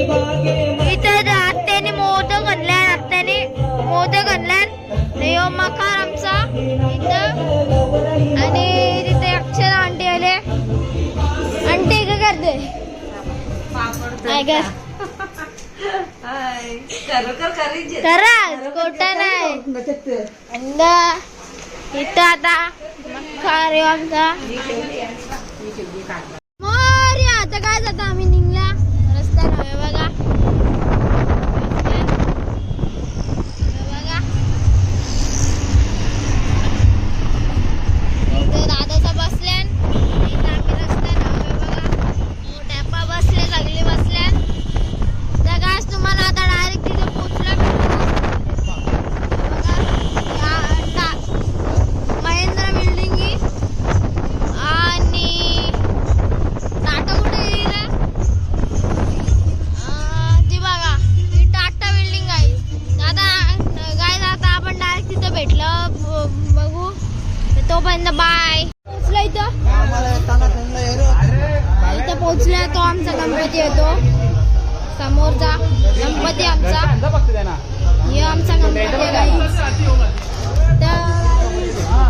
इथं आत्याने मोदक आणल्यान यो मकार आमचा इथं आणि तिथे अक्षर आंटी आले. आंटी काय करते? करा खोटा नाही. इथं आता मकार यो आमचा मोर्या. आता काय जाता आम्ही निघला रस्ता नव्हे बघा. दादाचा बसल्यान इथं आम्ही रस्ता नव्हे बघा. मोठ्याप्पा बसले सगळे बसल्यान. तर गाइस तुम्हाला आता डायरेक्ट तिथे पोहोचला महेंद्र बिल्डिंग आणि टाटा कुठे येईल ती बघा. ही टाटा बिल्डिंग आहे. आता गाइस आता आपण डायरेक्ट तिथे भेटलं बघू. तोपर्यंत बाय. पोहोचला इथं पोहोचला तो आमचा गणपती येतो. समोरचा गणपती आमचा हे आमचा गणपती आहे. तर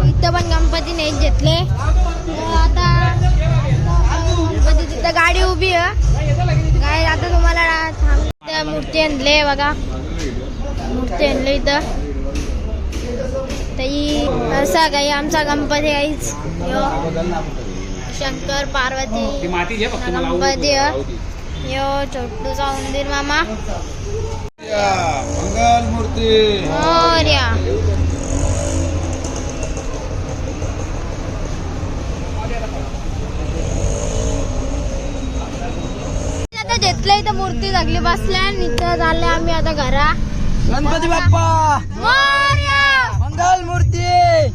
इथं पण गणपती नाही घेतले. आता गणपती तिथं गाडी उभी आहे काय. आता तुम्हाला मूर्ती आणले बघा. मूर्ती आणली इथं. असा काही आमचा गणपती आहेच. शंकर पार्वती गणपती यो छोटूचा उंदीर मामा मंगल मूर्ती मोरया. आता घेतलंय तर मूर्ती लागली बसल्या. इथं झाले आम्ही आता घरा. गणपती बाप्पा मोरया. मंगल मूर्ती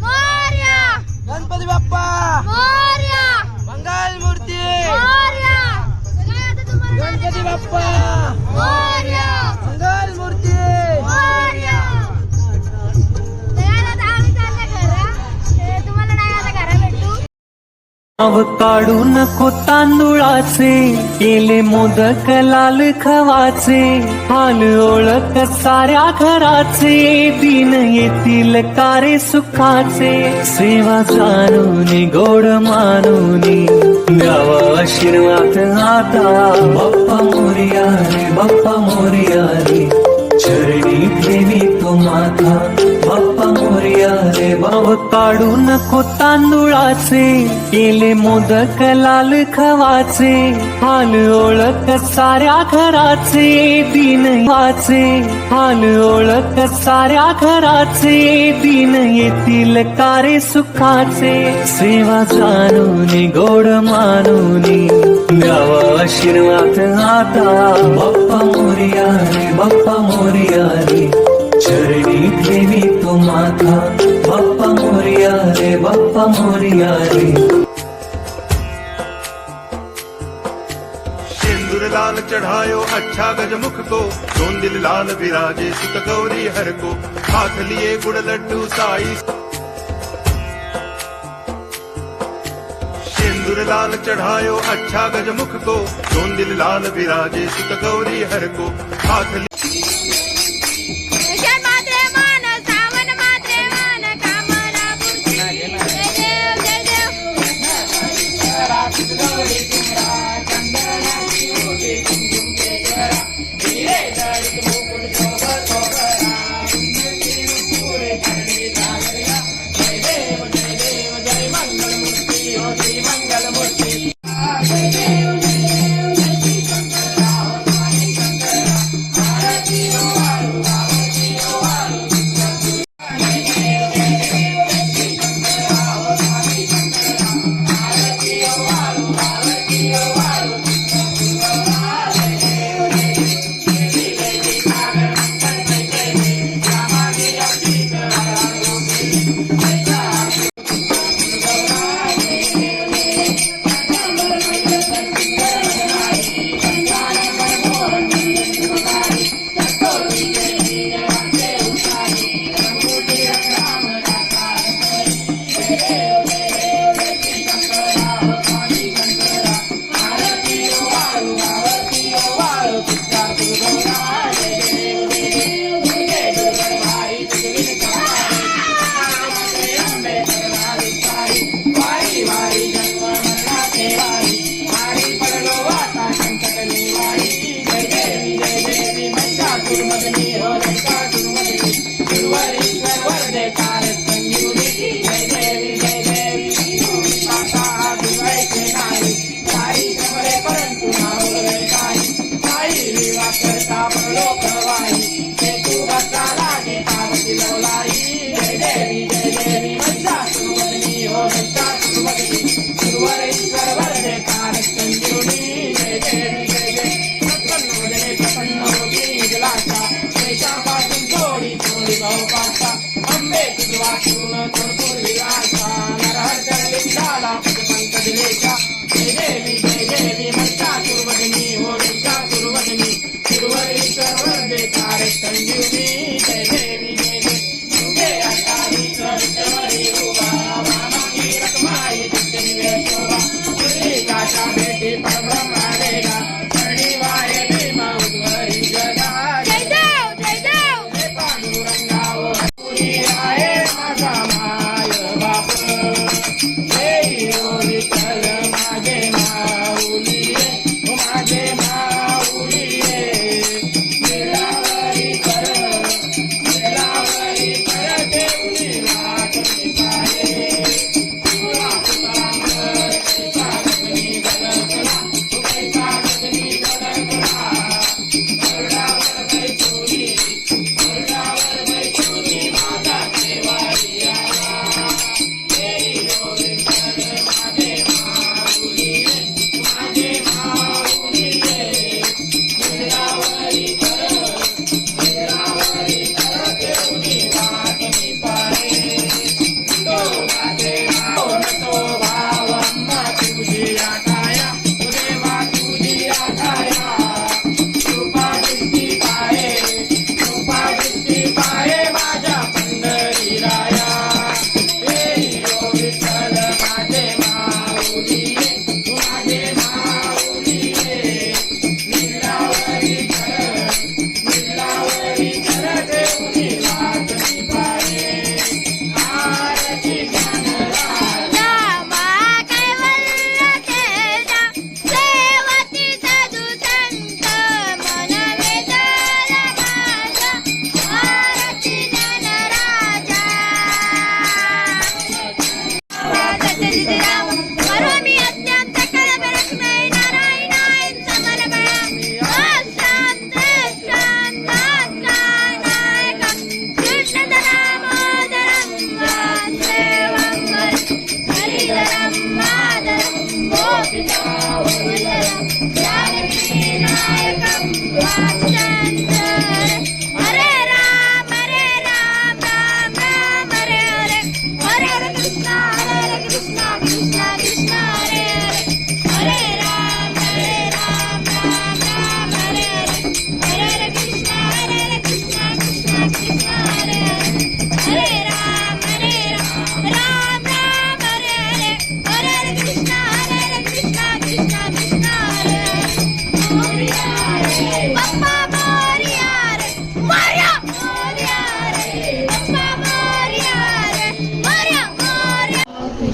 मोरया. गणपती बाप्पा मोरया. मंगल मूर्ती मोरया. गणपती बाप्पा मोरया. मंगल मूर्ती मोरया. आम्ही चालले घरा. तुम्हाला नाही आता घरा भेटू. नाव काढू नको तांदुळाचे केले मोदक लाल खवाचे. हाल ओळख साऱ्या घराचे दिन येतील कारे सुखाचे. सेवा जाणून गोड मानून द्यावा आशीर्वाद आता. बाप्पा मोरया रे बाप्पा मोरया रे चरणी ठेवी तो माथा. बाप्पा मोरया रे भाव काढू नको तांदुळाचे केले मोदक लाल खवाचे. हाल ओळख साऱ्या घराचे दिन वाचे. हाल ओळख साऱ्या घराचे दिन येतील कारे सुखाचे. सेवा जाणून गोड मानून द्यावा आशीर्वाद आता. बाप्पा मोरया रे बाप्पा मोरया रे चरणी ठेवी तो माथा. बाप्पा मोरया रे बाप्पा मोरया रे. सिंदूर लाल चढ़ायो अच्छा गजमुख को. 2 दिल लाल विराजे सुत गौरी हर को. हाथ लिए गुड़ लड्डू साई. सिंदूर लाल चढ़ायो अच्छा गजमुख को. 2 दिल लाल विराजे सुत गौरी हर को. हाथ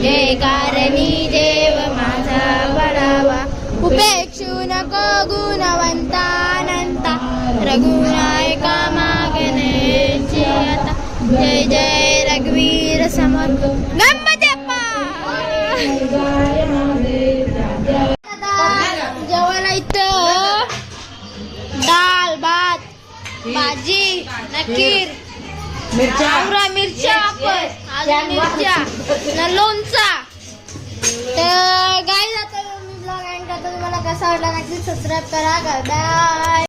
जय कारणी देव माझा बळावा, उपेक्षू नको गुणवंतानंता, रघुनायका मागण्याची आता. जय जय रघुवीर समर्थ गणपती बाप्पा. जेवायला इथं डाळ भात भाजी नक्कीर मिरच्या वापर अजून मिरच्या न लोणचा. तर गाईज आता मी ब्लॉग एंड करतो. तुम्हाला कसा वाटला नक्की सबस्क्राईब करा. बाय.